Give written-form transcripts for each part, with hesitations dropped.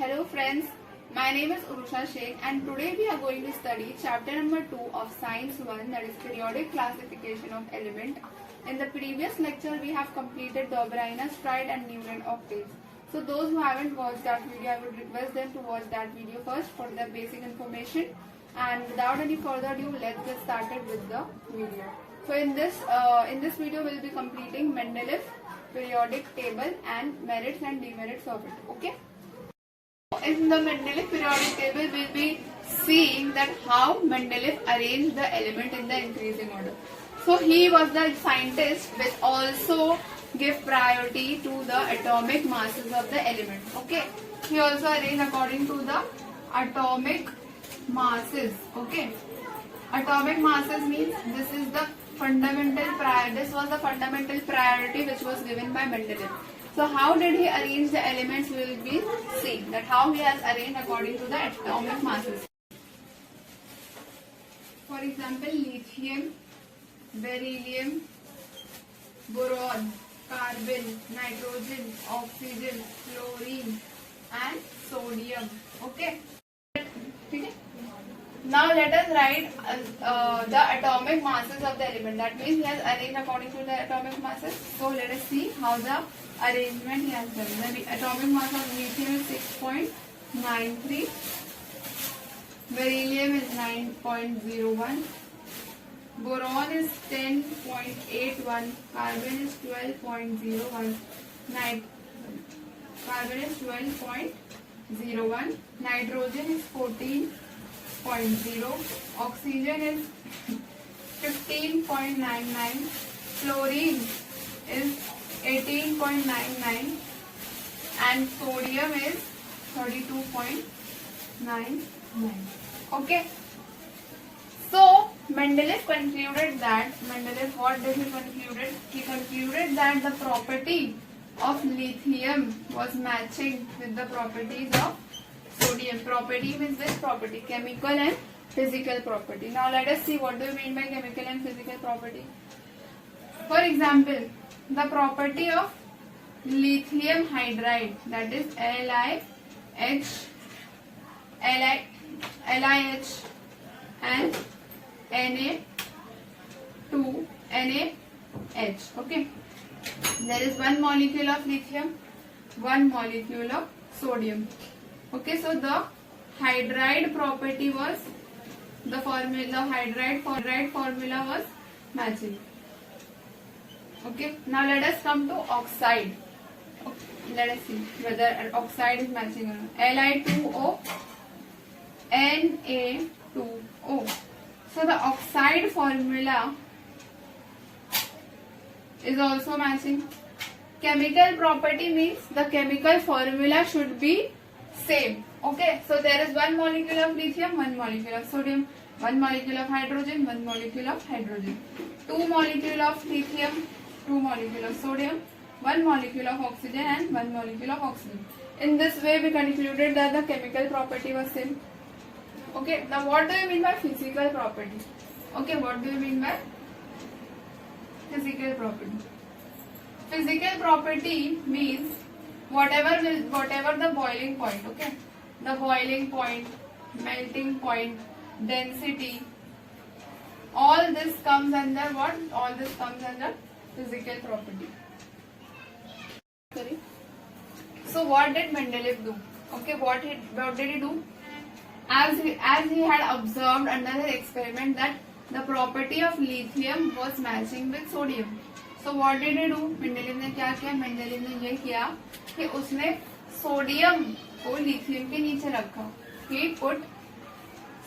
Hello friends, my name is Urusha Sheikh and today we are going to study chapter number 2 of Science 1, that is periodic classification of element. In the previous lecture we have completed the O'Brien, Stride and Newland octaves. So those who haven't watched that video, I would request them to watch that video first for their basic information. And without any further ado, let's get started with the video. So in this video we will be completing Mendeleev periodic table and merits and demerits of it. Okay. In the Mendeleev periodic table, we will be seeing that how Mendeleev arranged the element in the increasing order. So he was the scientist which also give priority to the atomic masses of the element. Okay. He also arranged according to the atomic masses. Okay. Atomic masses means this was the fundamental priority which was given by Mendeleev. So how did he arrange the elements? We will be seeing that how he has arranged according to the atomic masses. For example, lithium, beryllium, boron, carbon, nitrogen, oxygen, fluorine and sodium. Okay. Now let us write the atomic masses of the element. That means he has arranged according to the atomic masses. So let us see how the arrangement he has done. The atomic mass of lithium is 6.93, beryllium is 9.01, boron is 10.81, carbon is 12.01, nitrogen is 14.0, oxygen is 15.99, fluorine is 18.99 and sodium is 32.99. Okay. So Mendeleev concluded that what did he concluded? He concluded that the property of lithium was matching with the properties of sodium. Property means this property, chemical and physical property. Now let us see what do you mean by chemical and physical property. For example, the property of lithium hydride, that is LiH and Na2NaH. Okay. There is one molecule of lithium, one molecule of sodium. Okay, so the hydride property was hydride formula was matching. Okay, now let us come to oxide. Okay, let us see whether oxide is matching or not. Li2O, Na2O. So the oxide formula is also matching. Chemical property means the chemical formula should be same. Okay, so there is one molecule of lithium, one molecule of sodium, one molecule of hydrogen, one molecule of hydrogen, two molecule of lithium, two molecule of sodium, one molecule of oxygen and one molecule of oxygen. In this way we concluded that the chemical property was same. Okay, now what do you mean by physical property? Okay, what do you mean by physical property? Physical property means whatever the boiling point. Okay, the boiling point, melting point, density, all this comes under what? All this comes under physical property. Sorry. So what did Mendeleev do? Okay, what did he do? As he had observed under his experiment that the property of lithium was matching with sodium. So what did he do? Mendeleev ने क्या किया? Mendeleev ने ये किया कि उसने sodium को lithium के नीचे रखा. He put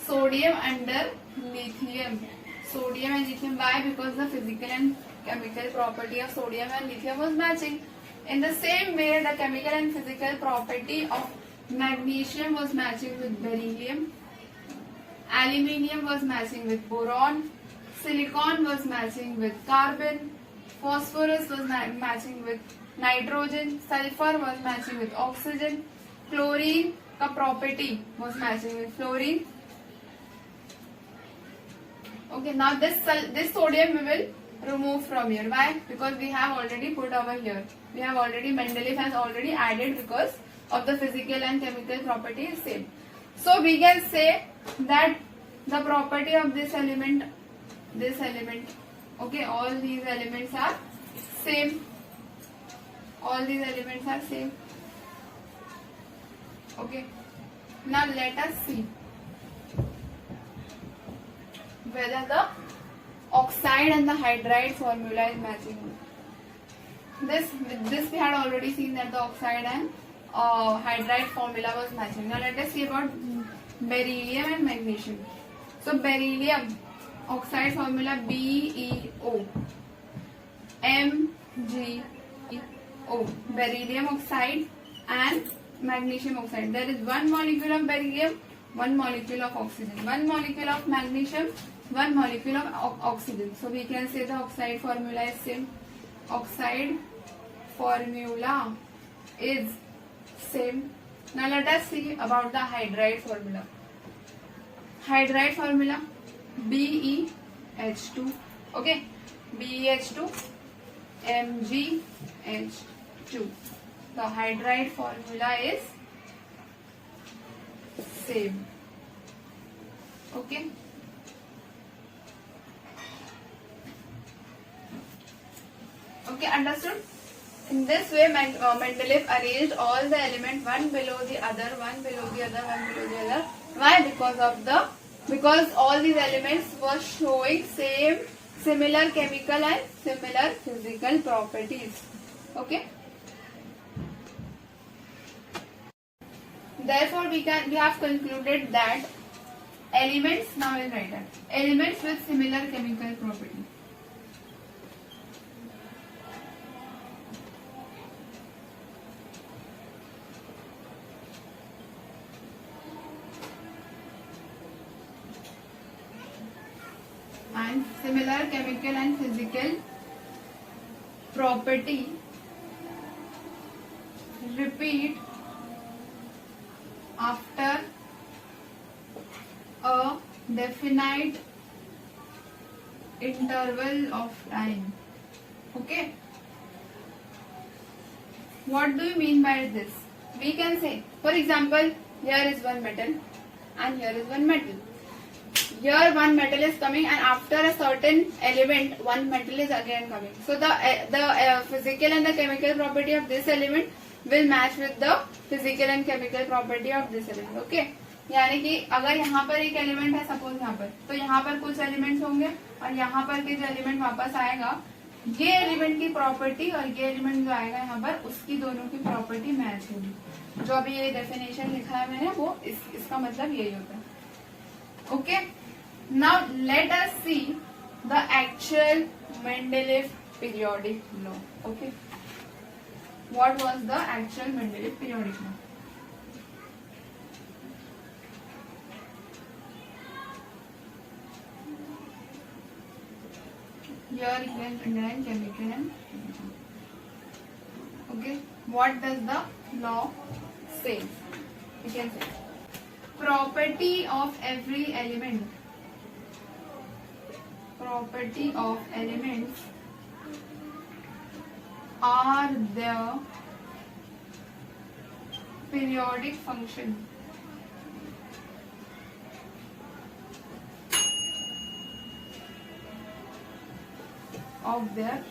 sodium under lithium. Sodium and lithium. Why? Because the physical and chemical property of sodium and lithium was matching. In the same way, the chemical and physical property of magnesium was matching with beryllium, aluminium was matching with boron, silicon was matching with carbon, phosphorus was matching with nitrogen, sulfur was matching with oxygen, chlorine का property was matching with fluorine. Okay, now this sodium we will remove from here. Why? Because we have already put over here. Mendeleev has already added because of the physical and chemical property is same. So we can say that the property of this element, okay, all these elements are same. All these elements are same. Okay. Now let us see whether the oxide and the hydride formula is matching. This we had already seen that the oxide and hydride formula was matching. Now let us see about beryllium and magnesium. So beryllium oxide formula BeO MgO, beryllium oxide and magnesium oxide. There is one molecule of beryllium, one molecule of oxygen, one molecule of magnesium, one molecule of oxygen. So we can say the oxide formula is same. Oxide formula is same. Now let us see about the hydride formula. Hydride formula BeH2. Okay, BeH2 MgH2. The hydride formula is same. Okay. Okay, understood? In this way, Mendeleev arranged all the elements one below the other, one below the other, one below the other. Why? Because all these elements were showing similar chemical and similar physical properties. Okay. Therefore, we have concluded that elements, now we'll write that, elements with similar chemical property. And similar chemical and physical property repeat after a definite interval of time. Okay. What do you mean by this? We can say, for example, here is one metal and here is one metal. Here one metal is coming and after a certain element one metal is again coming. So the physical and the chemical property of this element will match with the physical and chemical property of this element. Okay. यानी कि अगर यहाँ पर एक element है suppose यहाँ पर, तो यहाँ पर कुछ एलिमेंट्स होंगे और यहाँ पर के जो एलिमेंट वापस आएगा, ये एलिमेंट की प्रॉपर्टी और ये एलिमेंट जो आएगा यहाँ पर उसकी दोनों की प्रॉपर्टी मैच होगी. जो अभी ये डेफिनेशन लिखा है मैंने वो इसका मतलब यही होता है. Okay. Now let us see the actual Mendeleev periodic law. Okay. What was the actual Mendeleev periodic law? Here you can underline chemical and physical. Okay. What does the law say? You can say property of every element. Property of elements are their periodic function. Of their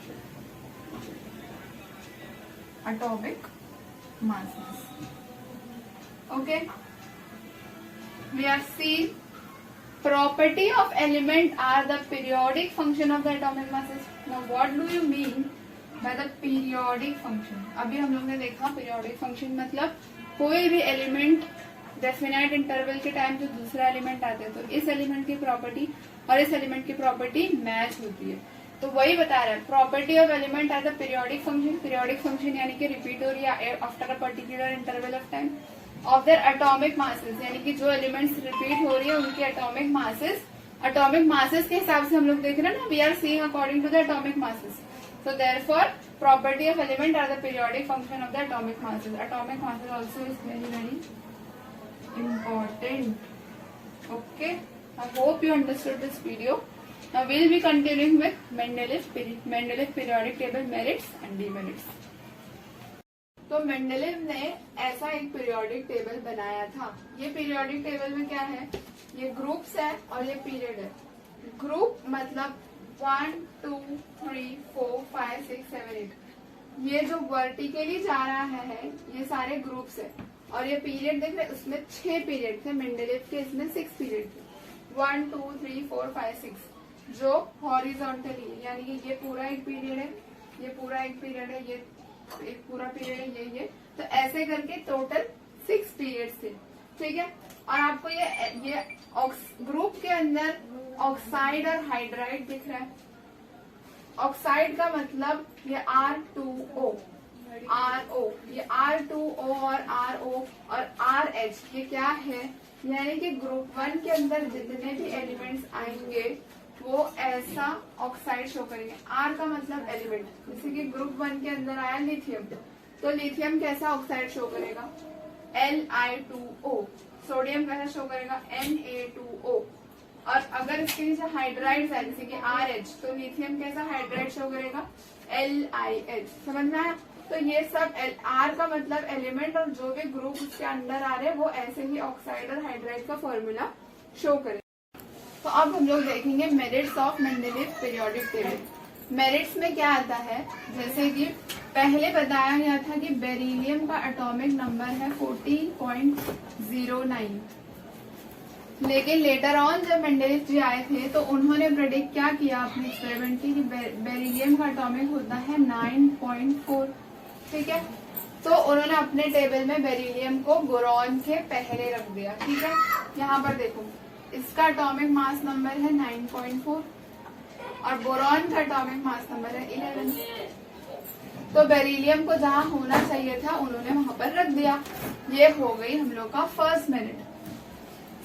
atomic masses. Okay. We have seen property of element are the periodic function of the atomic masses. Now what do you mean by the periodic function? अभी हम लोग ने देखा periodic function मतलब कोई भी element definite interval के time जो दूसरा एलिमेंट आता है तो इस एलिमेंट की प्रॉपर्टी और इस एलिमेंट की प्रॉपर्टी मैच होती है. तो वही बता रहा है property of element as a periodic function. Periodic function यानी कि रिपीट हो रही है after a particular interval of time. Of their atomic masses यानी कि जो एलिमेंट्स रिपीट हो रही है उनके एटॉमिक मासेस के हिसाब से हम लोग देख रहे हैं ना. We are seeing according to the atomic masses. So therefore property of element are the periodic function of the atomic masses. Atomic masses also is very very important. Okay, I hope you understood this video. Now we'll be continuing with Mendeleev periodic table merits and demerits. तो Mendeleev ने ऐसा एक periodic table बनाया था। ये periodic table में क्या है, ये ग्रुप्स है और ये पीरियड है। ग्रुप मतलब 1 2 3 4 5 6 7 8, ये जो वर्टिकली जा रहा है ये सारे ग्रुप्स है। और ये पीरियड देख रहे, उसमें 6 पीरियड थे, मेंडेलीव के इसमें 6 पीरियड थे, 1 2 3 4 5 6, जो हॉरिजॉन्टली है, यानी कि ये पूरा एक पीरियड है, ये पूरा एक पीरियड है, ये एक पूरा पीरियड है, ये तो ऐसे करके टोटल 6 पीरियड्स थे। ठीक है, और आपको ये ग्रुप के अंदर ऑक्साइड और हाइड्राइड दिख रहा है। ऑक्साइड का मतलब ये R2O, RO, ये R2O और RO और RH, ये क्या है, यानी कि ग्रुप 1 के अंदर जितने भी एलिमेंट्स आएंगे वो ऐसा ऑक्साइड शो करेंगे। R का मतलब एलिमेंट, जैसे कि ग्रुप 1 के अंदर आया लिथियम, तो लिथियम कैसा ऑक्साइड शो करेगा, Li2O। सोडियम कैसा शो करेगा, Na2O। और अगर इसके नीचे हाइड्राइड्स है जैसे कि RH, तो लिथियम कैसा हाइड्राइड शो करेगा, LiH। समझ में आया? तो ये सब R का मतलब एलिमेंट, और जो भी ग्रुप उसके अंदर आ रहे हैं वो ऐसे ही ऑक्साइड और हाइड्राइड का फॉर्मूला शो करेगा। तो अब हम लोग देखेंगे merits of Mendeleev periodic table. Merits में क्या आता है, जैसे कि पहले बताया गया था कि बेरिलियम का एटॉमिक नंबर है 14.09, लेकिन लेटर ऑन जब मेंडेलीव जी आए थे तो उन्होंने प्रेडिक्ट क्या किया अपने एक्सपेरिमेंट की, कि बेरिलियम का एटॉमिक होता है 9.4। ठीक है, तो उन्होंने अपने टेबल में बेरिलियम को बोरॉन के पहले रख दिया। ठीक है, यहाँ पर देखो इसका एटॉमिक मास नंबर है 9.4 और बोरॉन का एटॉमिक मास नंबर है 11। तो बेरिलियम को जहाँ होना चाहिए था उन्होंने वहां पर रख दिया। ये हो गई हम लोग का फर्स्ट मेरिट।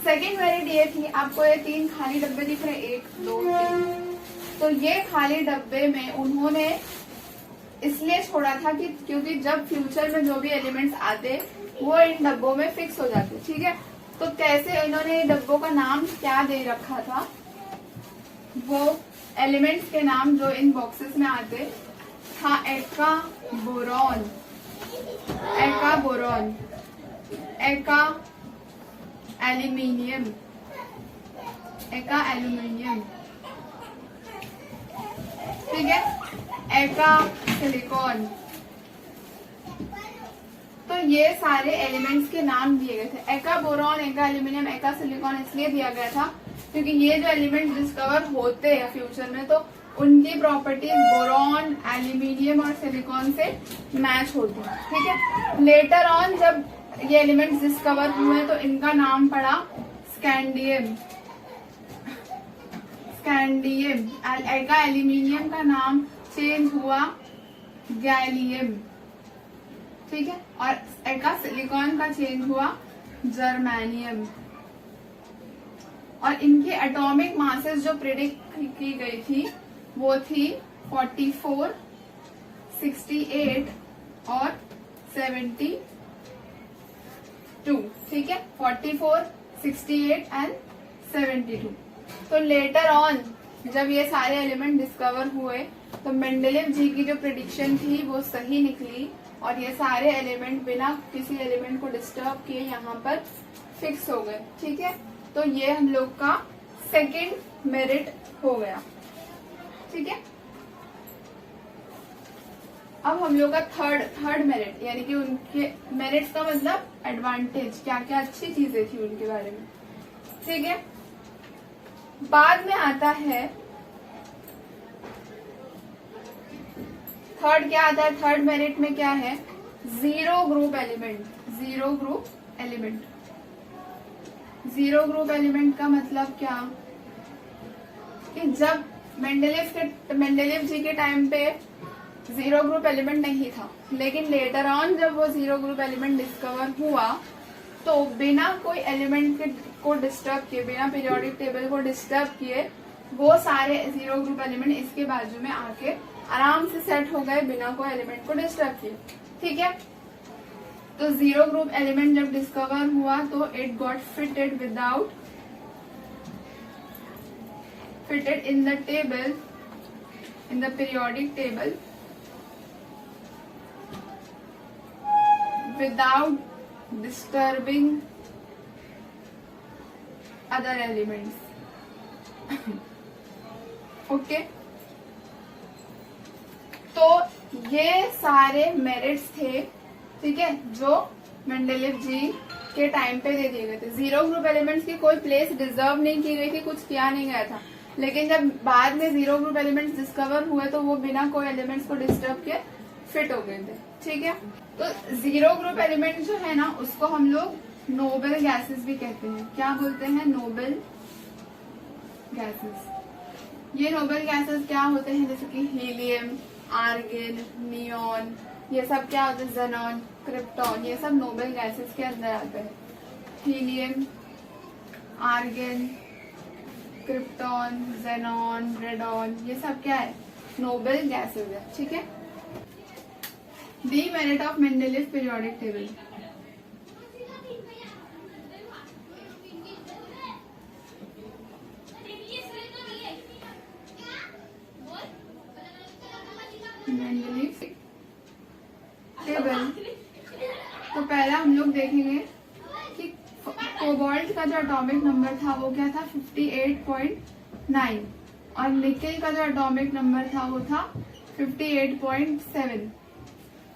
सेकेंड मेरिट ये थी, आपको ये 3 खाली डब्बे दिख रहे, 1 2 3, तो ये खाली डब्बे में उन्होंने इसलिए छोड़ा था कि क्योंकि जब फ्यूचर में जो भी एलिमेंट्स आते वो इन डब्बों में फिक्स हो जाते। ठीक है, तो कैसे इन्होंने डब्बों का नाम क्या दे रखा था, वो एलिमेंट्स के नाम जो इन बॉक्सेस में आते था, एका बोरॉन, एका बोरॉन, एका एल्यूमिनियम, एका एल्यूमिनियम, ठीक है, एका सिलिकॉन। तो ये सारे एलिमेंट्स के नाम दिए गए थे। एका बोरॉन, एका एल्यूमिनियम, एका सिलिकॉन इसलिए दिया गया था क्योंकि ये जो एलिमेंट डिस्कवर होते हैं फ्यूचर में तो उनकी प्रॉपर्टीज बोरॉन, एल्यूमिनियम और सिलिकॉन से मैच होती है। ठीक है, लेटर ऑन जब ये एलिमेंट्स डिस्कवर हुए तो इनका नाम पड़ा स्कैंडियम। स्कैंडियम, एका एल्यूमिनियम का नाम चेंज हुआ गैलियम। ठीक है, और एका सिलिकॉन का चेंज हुआ जर्मेनियम। और इनकी एटॉमिक मासेस जो प्रिडिक्ट की गई थी वो थी 44, 68 और 72। ठीक है, 44, 68 एंड 72। तो लेटर ऑन जब ये सारे एलिमेंट डिस्कवर हुए तो मेंडेलीव जी की जो प्रिडिक्शन थी वो सही निकली और ये सारे एलिमेंट बिना किसी एलिमेंट को डिस्टर्ब किए यहाँ पर फिक्स हो गए। ठीक है, तो ये हम लोग का सेकेंड मेरिट हो गया। ठीक है, अब हम लोग का थर्ड मेरिट, यानी कि उनके मेरिट्स का मतलब एडवांटेज, क्या क्या अच्छी चीजें थी उनके बारे में। ठीक है, बाद में आता है थर्ड, क्या आता है थर्ड मेरिट में, क्या है, zero group element. Zero group element, zero group element का मतलब क्या, कि जब मेंडेलीव जी के टाइम पे जीरो ग्रुप एलिमेंट नहीं था, लेकिन लेटर ऑन जब वो जीरो ग्रुप एलिमेंट डिस्कवर हुआ तो बिना कोई एलिमेंट को डिस्टर्ब किए, बिना पीरियोडिक टेबल को डिस्टर्ब किए, वो सारे जीरो ग्रुप एलिमेंट इसके बाजू में आके आराम से सेट हो गए बिना कोई एलिमेंट को डिस्टर्ब किए। ठीक है, तो जीरो ग्रुप एलिमेंट जब डिस्कवर हुआ तो it got fitted without fitted in the table, in the periodic table without disturbing other elements. Okay तो ये सारे मेरिट्स थे, ठीक है, जो मेंडेलीव जी के टाइम पे दे दिए गए थे। जीरो ग्रुप एलिमेंट्स की कोई प्लेस डिजर्व नहीं की गई थी, कुछ किया नहीं गया था, लेकिन जब बाद में जीरो ग्रुप एलिमेंट्स डिस्कवर हुए तो वो बिना कोई एलिमेंट्स को डिस्टर्ब किए फिट हो गए थे, ठीक है। तो जीरो ग्रुप एलिमेंट जो है ना, उसको हम लोग नोबल गैसेस भी कहते हैं। क्या बोलते हैं? Noble gases. ये नोबल गैसेस क्या होते हैं? जैसे कि हीलियम, आर्गन, नियॉन, ये सब क्या होते हैं? ज़ेनॉन, क्रिप्टॉन, ये सब नोबल गैसेस के अंदर आते हैं। Helium, argon, krypton, xenon, radon, ये सब क्या है? नोबल गैसेस है, ठीक है। Demerit of Mendeleev periodic table. Mendeleev table. तो पहला हम लोग देखेंगे कि कोबाल्ट का जो एटॉमिक नंबर था वो क्या था? 58.9 और निकेल का जो एटॉमिक नंबर था वो था 58.7,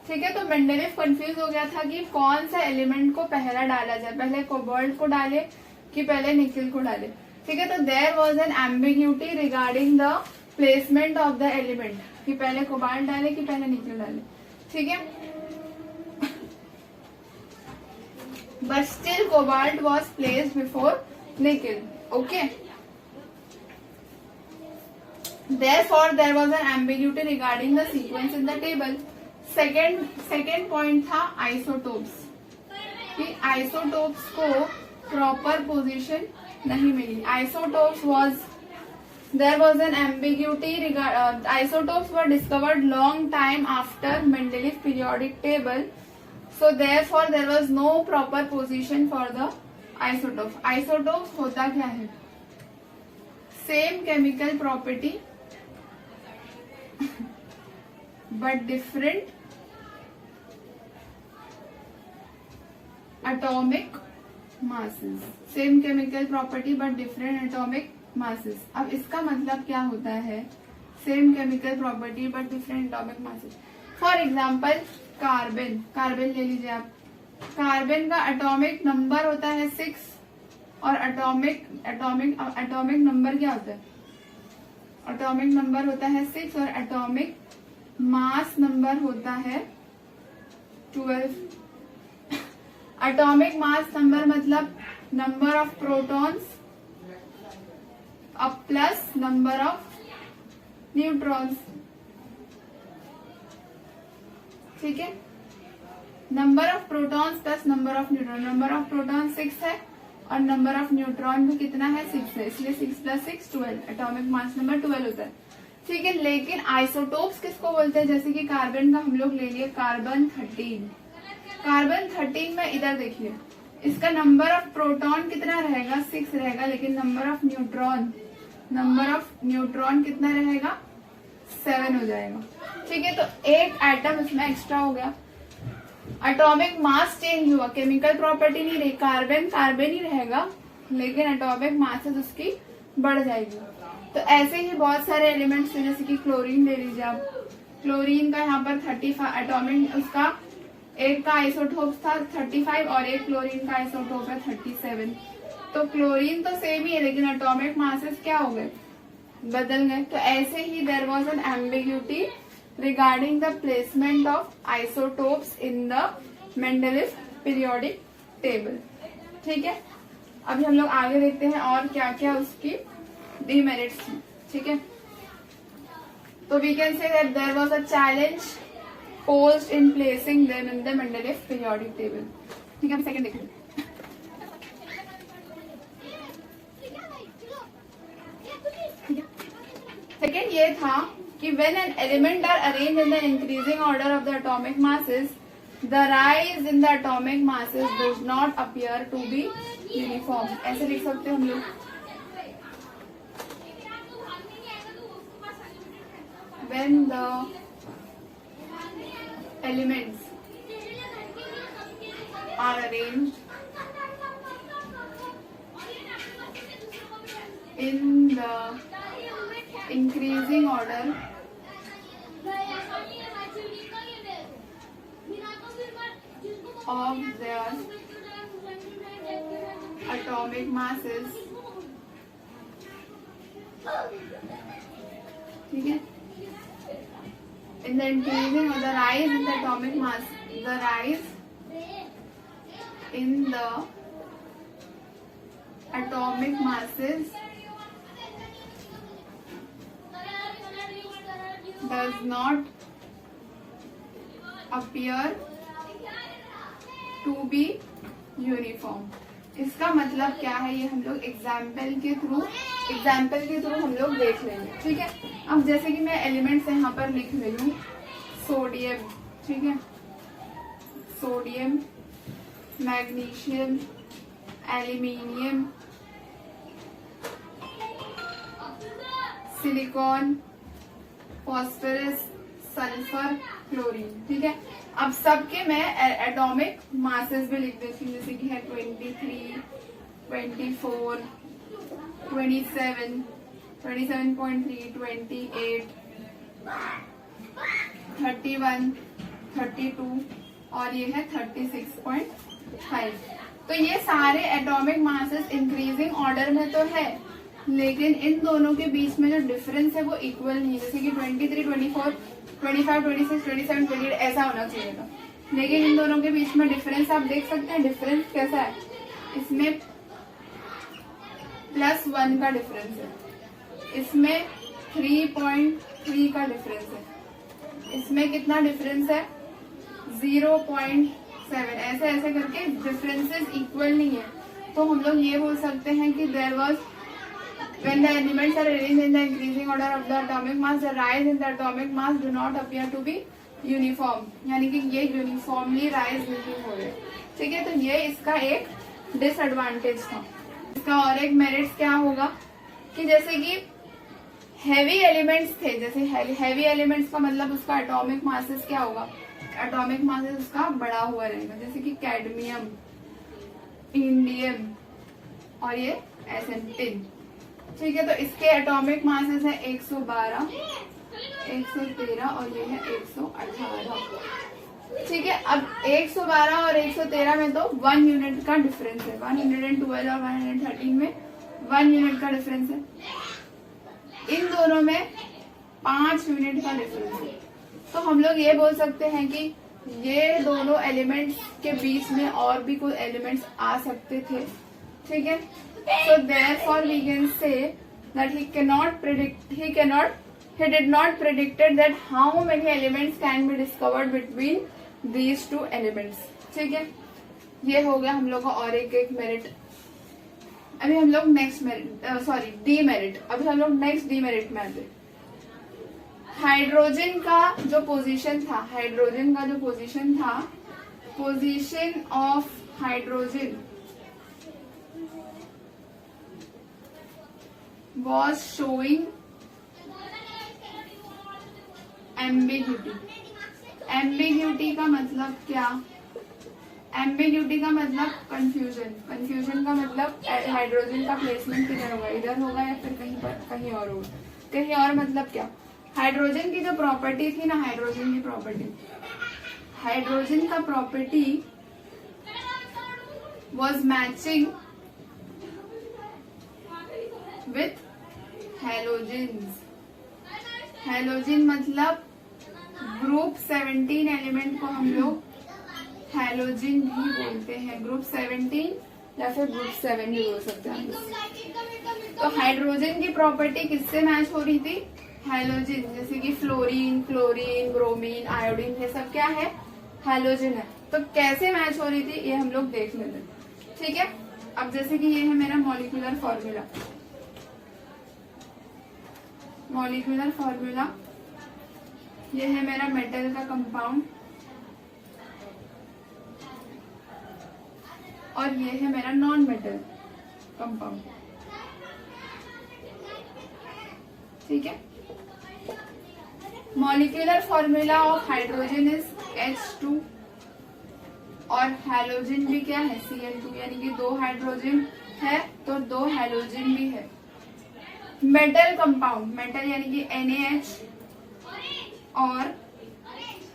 ठीक है। तो मेंडेलीव कंफ्यूज हो गया था कि कौन सा एलिमेंट को पहला डाला जाए, पहले कोबाल्ट को डाले कि पहले निकेल को डाले, ठीक है। तो there was an ambiguity regarding the placement of the element, कि पहले कोबाल्ट डाले कि पहले निकेल डाले, ठीक है। But still cobalt was placed before nickel, okay. Therefore, there was an ambiguity regarding the sequence in the table. Second point था isotopes, कि आइसोटोप्स को प्रॉपर पोजीशन नहीं मिली। Isotopes there was an ambiguity regard isotopes were discovered long time after Mendeleev periodic table, so therefore there was no proper position for the isotopes. Isotopes होता क्या है? Same chemical property but different atomic masses, same chemical property but different atomic masses। अब इसका मतलब क्या होता है? same chemical property but different atomic masses। For example, carbon ले लीजिए आप। कार्बन का एटॉमिक नंबर होता है 6 और एटॉमिक नंबर क्या होता है? एटॉमिक नंबर होता है 6 और एटॉमिक मास नंबर होता है 12। एटॉमिक मास नंबर मतलब नंबर ऑफ प्रोटॉन्स अब प्लस नंबर ऑफ न्यूट्रॉन्स, ठीक है। Number of protons plus number of neutron. Number of proton 6 है और नंबर ऑफ न्यूट्रॉन भी कितना है? 6 है, इसलिए 6 + 6 12। एटॉमिक मास नंबर 12 होता है, ठीक है। लेकिन आइसोटोप्स किसको बोलते हैं? जैसे कि कार्बन का हम लोग ले लिए कार्बन 13। कार्बन 13 में इधर देखिए, इसका नंबर ऑफ प्रोटॉन कितना रहेगा? 6 रहेगा, लेकिन नंबर ऑफ न्यूट्रॉन कितना रहेगा? 7 हो जाएगा, ठीक है। तो एक एटम इसमें एक्स्ट्रा हो गया। एटॉमिक मास चेंज हुआ, केमिकल प्रॉपर्टी नहीं रही, कार्बन ही रहेगा, लेकिन एटॉमिक मासेस उसकी बढ़ जाएगी। तो ऐसे ही बहुत सारे एलिमेंट्स हैं, जैसे कि क्लोरीन ले लीजिए आप। क्लोरीन का यहाँ पर 35 एटॉमिक, उसका एक का आइसोटोप था 35 और एक क्लोरीन का आइसोटोप है 37। तो क्लोरीन तो सेम ही है, लेकिन एटॉमिक मासेस क्या हो गए? बदल गए। तो ऐसे ही there was an ambiguity regarding the placement of isotopes in the Mendeleev periodic table, ठीक है। अभी हम लोग आगे देखते हैं और क्या क्या उसकी डिमेरिट्स थी, ठीक है। तो we can say that there was a challenge posed in placing them in the Mendeleev periodic table, ठीक है। हम सेकंड देखेंगे। सेकंड ये था कि when an element are arranged in the increasing order of the atomic masses, the rise in the atomic masses does not appear to be uniform। ऐसे लिख सकते हैं हम लोग। When the elements are arranged in the increasing order of their atomic masses. ठीक है, in the increasing or the rise in the atomic mass, the rise in the atomic masses does not appear to be uniform. इसका मतलब क्या है ये हम लोग example के थ्रू हम लोग देख लेंगे. ठीक है, अब जैसे कि मैं एलिमेंट्स यहाँ पर लिख रही हूँ. सोडियम, ठीक है, sodium, magnesium, aluminium, silicon, phosphorus, sulphur, chlorine. ठीक है, अब सबके मैं एटॉमिक मासेस भी लिख देती हूँ, जैसे कि है 23, 24, 27, 27.3, 28, 31, 32 और ये है 36.5. तो ये सारे एटॉमिक मासेस इंक्रीजिंग ऑर्डर में तो है, लेकिन इन दोनों के बीच में जो डिफरेंस है वो इक्वल नहीं है. जैसे कि 23, 24, 25, 26, 27, 28 ऐसा होना चाहिए था, लेकिन इन दोनों के बीच में डिफरेंस आप देख सकते हैं. डिफरेंस कैसा है, इसमें +1 का डिफरेंस है, इसमें 3.3 का डिफरेंस है, इसमें कितना डिफरेंस है 0.7. ऐसे ऐसे करके डिफरेंसेस इक्वल नहीं है. तो हम लोग ये बोल सकते हैं कि there was when the elements are arranged in the increasing order of the atomic mass, the rise in the atomic mass do not appear to be uniform. यानी कि ये यूनिफॉर्मली राइज नहीं हो रहे. ठीक है, तो ये इसका एक डिसएडवांटेज था. इसका और एक मेरिट्स क्या होगा कि जैसे कि हैवी एलिमेंट्स थे, जैसे हैवी एलिमेंट्स का मतलब उसका एटॉमिक मासेस क्या होगा, एटॉमिक मासेस उसका बड़ा हुआ रहेगा. जैसे कि कैडमियम, इंडियम और ये एसेंटिन. ठीक है, तो इसके एटॉमिक मासेस है 112, 113 और ये है 118. ठीक है, अब 112 और 113 में तो 1 यूनिट का डिफरेंस है. 112 और 113 में 1 यूनिट का डिफरेंस है. इन दोनों में 5 यूनिट का डिफरेंस है. तो हम लोग ये बोल सकते हैं कि ये दोनों एलिमेंट्स के बीच में और भी कोई एलिमेंट्स आ सकते थे. ठीक है, so therefore we can say that he did not predicted that how many elements can be discovered between these two elements. ठीक है, ये हो गया हम लोग का और एक मेरिट. अभी हम लोग नेक्स्ट मेरिट डीमेरिट. अभी हम लोग नेक्स्ट डीमेरिट में आते. हाइड्रोजन का जो पोजीशन था, position of hydrogen was showing ambiguity. ambiguity का मतलब क्या, ambiguity का मतलब कंफ्यूजन. कंफ्यूजन का मतलब हाइड्रोजन का प्लेसमेंट किधर होगा, इधर होगा या फिर कहीं और होगा. कहीं और मतलब क्या, हाइड्रोजन की जो प्रॉपर्टी थी ना, हाइड्रोजन का property was matching with halogens. Halogen मतलब ग्रुप 17 एलिमेंट को हम लोग हैलोजन भी बोलते हैं. ग्रुप 17 या फिर ग्रुप 7 भी बोल सकते हैं. तो हाइड्रोजन की प्रॉपर्टी किससे मैच हो रही थी, हैलोजन. जैसे कि फ्लोरीन, क्लोरीन, ब्रोमीन, आयोडीन, ये सब क्या है, हैलोजन है. तो कैसे मैच हो रही थी ये हम लोग देख लेते हैं. ठीक है, अब जैसे कि ये है मेरा मॉलिक्यूलर फॉर्मूला. ये है मेरा मेटल का कंपाउंड और ये है मेरा नॉन मेटल कंपाउंड. ठीक है, molecular formula of hydrogen is H2 और हैलोजन भी क्या है, Cl2, यानी कि 2 हाइड्रोजन है तो 2 हैलोजन भी है। मेटल कंपाउंड, मेटल यानी कि NaH और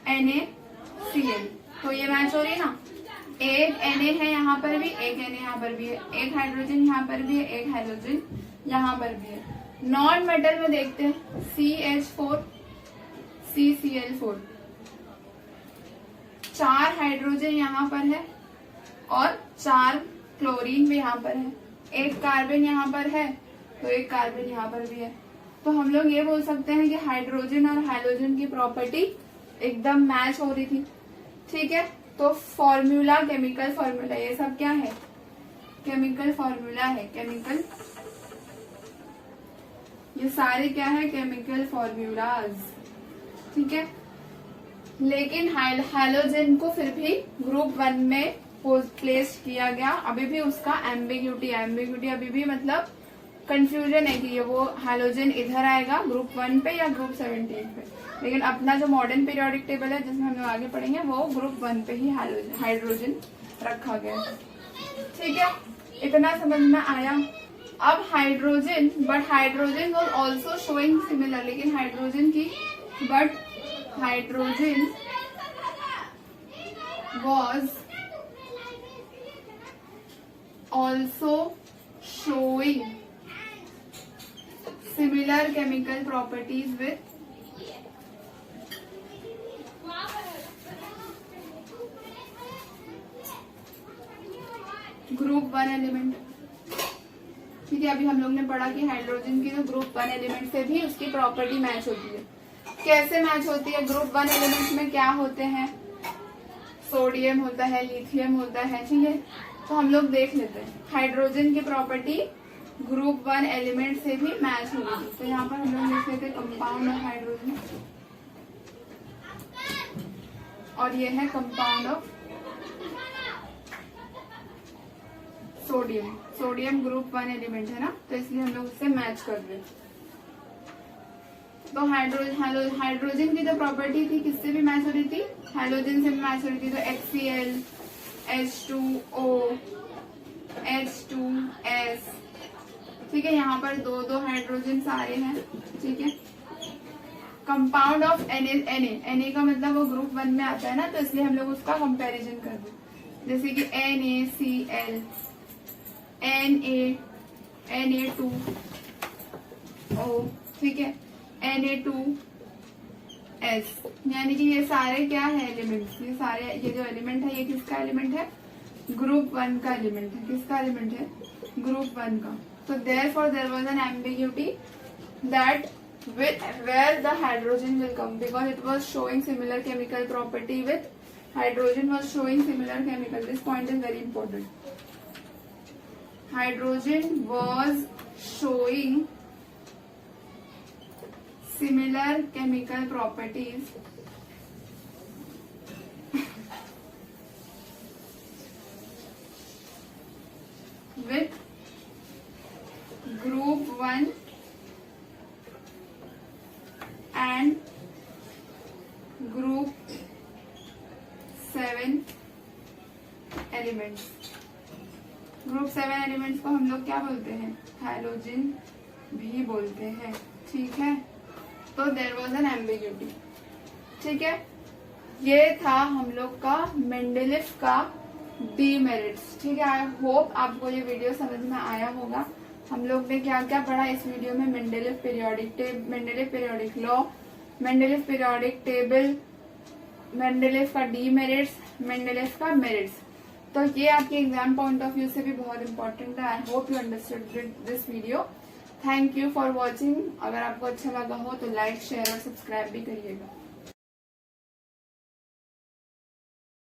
NaCl, तो ये मैच हो रही है ना, एक Na है यहाँ पर भी, एक Na यहाँ पर भी है, एक हाइड्रोजन यहाँ पर भी है, एक हाइड्रोजन यहाँ पर भी है। नॉन मेटल में देखते हैं CH4 CCl4, 4 हाइड्रोजन यहाँ पर है और 4 क्लोरीन भी यहाँ पर है, एक कार्बन यहाँ पर है तो एक कार्बन यहाँ पर भी है। तो हम लोग ये बोल सकते हैं कि हाइड्रोजन और हाइलोजन की प्रॉपर्टी एकदम मैच हो रही थी। ठीक है, तो फॉर्मूला, केमिकल फॉर्मूला, ये सब क्या है, केमिकल फॉर्मूला है, केमिकल, ये सारे क्या है, केमिकल फॉर्मूलाज। ठीक है, लेकिन हाइलोजन को फिर भी ग्रुप 1 में प्लेस किया गया। अभी भी उसका एम्बिग्यूटी अभी भी मतलब कंफ्यूजन है कि ये वो हाइलोजन इधर आएगा ग्रुप 1 पे या ग्रुप 17 पे, लेकिन अपना जो मॉडर्न पीरियोडिक टेबल है जिसमें हम लोग आगे पढ़ेंगे वो ग्रुप 1 पे ही हाइड्रोजन रखा गया है। ठीक है, इतना समझ में आया। अब hydrogen, but hydrogen was also showing similar, लेकिन hydrogen was also showing similar chemical properties with group 1 element. ठीक है, अभी हम लोग ने पढ़ा कि हाइड्रोजन की तो ग्रुप 1 एलिमेंट से भी उसकी प्रॉपर्टी मैच होती है। कैसे मैच होती है, ग्रुप 1 एलिमेंट में क्या होते हैं, सोडियम होता है, लिथियम होता है। ठीक है, तो हम लोग देख लेते हैं हाइड्रोजन की प्रॉपर्टी ग्रुप 1 एलिमेंट से भी मैच हो रही है। तो यहाँ पर हम लोग लिख लेते हैं कंपाउंड ऑफ हाइड्रोजन, और ये है compound of sodium. Sodium group 1 element है ना, तो इसलिए हम लोग उससे मैच कर रहे हैं। तो हाइड्रोजन की जो प्रॉपर्टी थी किससे भी मैच हो रही थी, हाइड्रोजन से भी मैच हो रही थी। तो HCl, H2O, H2S। ठीक है, यहाँ पर 2 हाइड्रोजन सारे हैं। ठीक है, कंपाउंड ऑफ Na का मतलब वो ग्रुप 1 में आता है ना, तो इसलिए हम लोग उसका कंपैरिजन कर रहे हैं। जैसे कि NaCl, Na2O, ठीक है, Na2S, यानी कि ये सारे क्या है एलिमेंट्स, ये जो एलिमेंट है ये किसका एलिमेंट है, ग्रुप 1 का एलिमेंट है। किसका एलिमेंट है, ग्रुप 1 का। तो therefore there was an ambiguity that where the hydrogen will come, because it was showing similar chemical property with hydrogen was showing similar chemical. This point is very important. Hydrogen was showing similar chemical properties with group 1 and group 7 elements. Group 7 elements को हम लोग क्या बोलते हैं, halogen भी बोलते हैं। ठीक है, तो देयर वाज एन एम्बिग्यूटी। ठीक है, ये था हम लोग का मेंडेलिव का डीमेरिट्स। ठीक है, आई होप आपको ये वीडियो समझ में आया होगा। हम लोग ने क्या क्या पढ़ा इस वीडियो में, Mendeleev periodic law, Mendeleev periodic table, Mendeleev का डीमेरिट्स, मेंडेलिव का मेरिट्स। तो ये आपके एग्जाम पॉइंट ऑफ व्यू से भी बहुत इंपॉर्टेंट है। I hope you understood this video. Thank you for watching. अगर आपको अच्छा लगा हो तो लाइक, शेयर और सब्सक्राइब भी करिएगा।